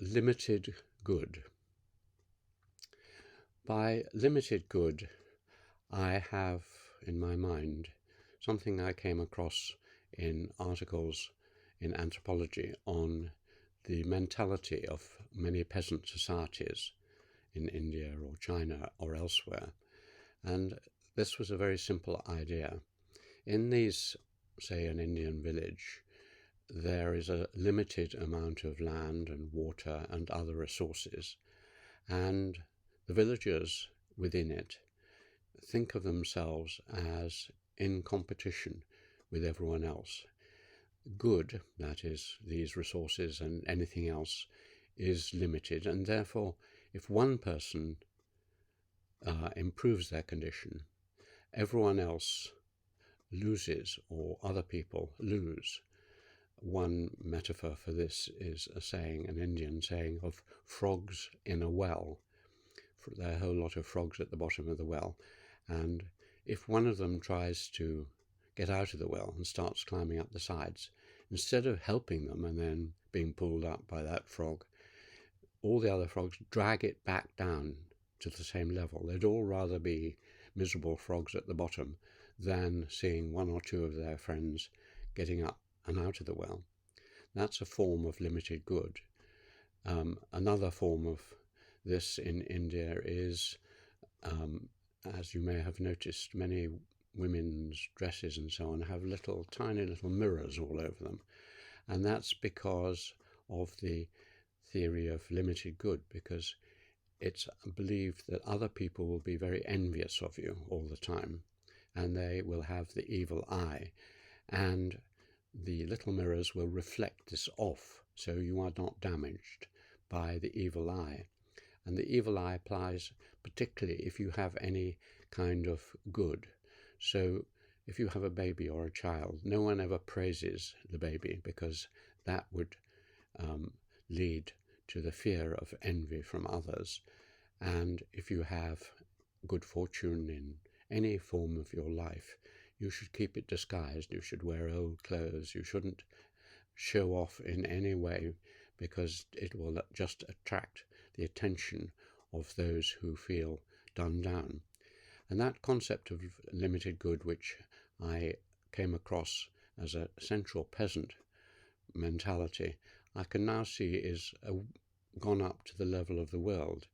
limited good. By limited good, I have in my mind something I came across in articles in anthropology on the mentality of many peasant societies in India or China or elsewhere. And this was a very simple idea. In these, say, an Indian village, there is a limited amount of land and water and other resources, and the villagers within it think of themselves as in competition with everyone else. Good, that is, these resources and anything else, is limited, and therefore if one person improves their condition, everyone else loses or other people lose. One metaphor for this is a saying, an Indian saying, of frogs in a well. There are a whole lot of frogs at the bottom of the well, and if one of them tries to get out of the well and starts climbing up the sides, instead of helping them and then being pulled up by that frog, all the other frogs drag it back down to the same level. They'd all rather be miserable frogs at the bottom than seeing one or two of their friends getting up and out of the well. That's a form of limited good. Another form of this in India is, as you may have noticed, many women's dresses and so on have tiny little mirrors all over them. And that's because of the theory of limited good, because it's believed that other people will be very envious of you all the time, and they will have the evil eye, and the little mirrors will reflect this off, so you are not damaged by the evil eye. And the evil eye applies particularly if you have any kind of good. So if you have a baby or a child, no one ever praises the baby, because that would lead to the fear of envy from others. And if you have good fortune in any form of your life, you should keep it disguised. You should wear old clothes. You shouldn't show off in any way, because it will just attract the attention of those who feel done down. And that concept of limited good, which I came across as a central peasant mentality, I can now see is gone up to the level of the world.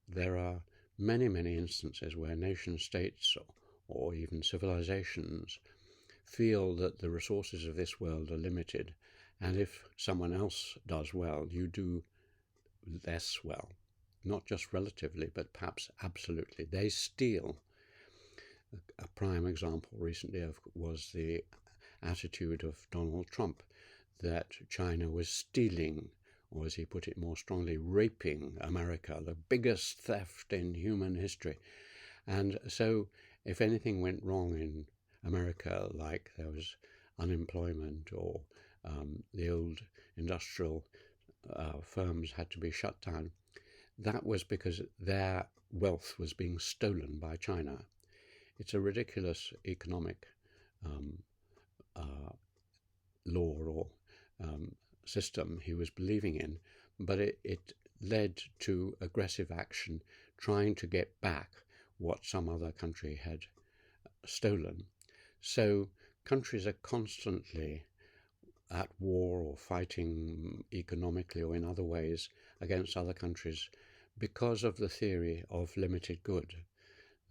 There are many, many instances where nation states or even civilizations feel that the resources of this world are limited, and if someone else does well, you do less well, not just relatively, but perhaps absolutely. They steal. A prime example recently was the attitude of Donald Trump, that China was stealing, or as he put it more strongly, raping America, the biggest theft in human history. And so if anything went wrong in America, like there was unemployment or the old industrial firms had to be shut down, that was because their wealth was being stolen by China. It's a ridiculous economic law or system he was believing in, but it led to aggressive action trying to get back what some other country had stolen. So countries are constantly at war or fighting economically or in other ways against other countries because of the theory of limited good,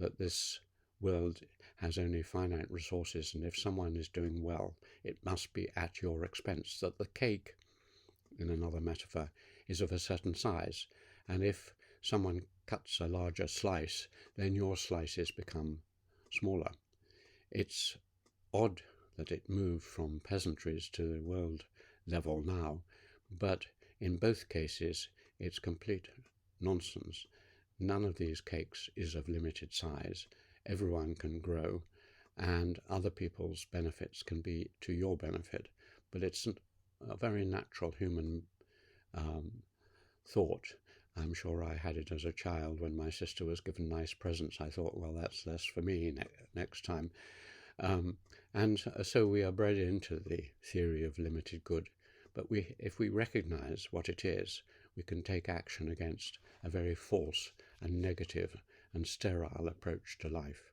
that this world has only finite resources, and if someone is doing well, it must be at your expense, that the cake, in another metaphor, is of a certain size, and if someone cuts a larger slice, then your slices become smaller. It's odd that it moved from peasantries to the world level now, but in both cases it's complete nonsense. None of these cakes is of limited size. Everyone can grow, and other people's benefits can be to your benefit, but it's a very natural human thought. I'm sure I had it as a child when my sister was given nice presents. I thought, well, that's less for me next time. And so we are bred into the theory of limited good. But if we recognize what it is, we can take action against a very false and negative and sterile approach to life.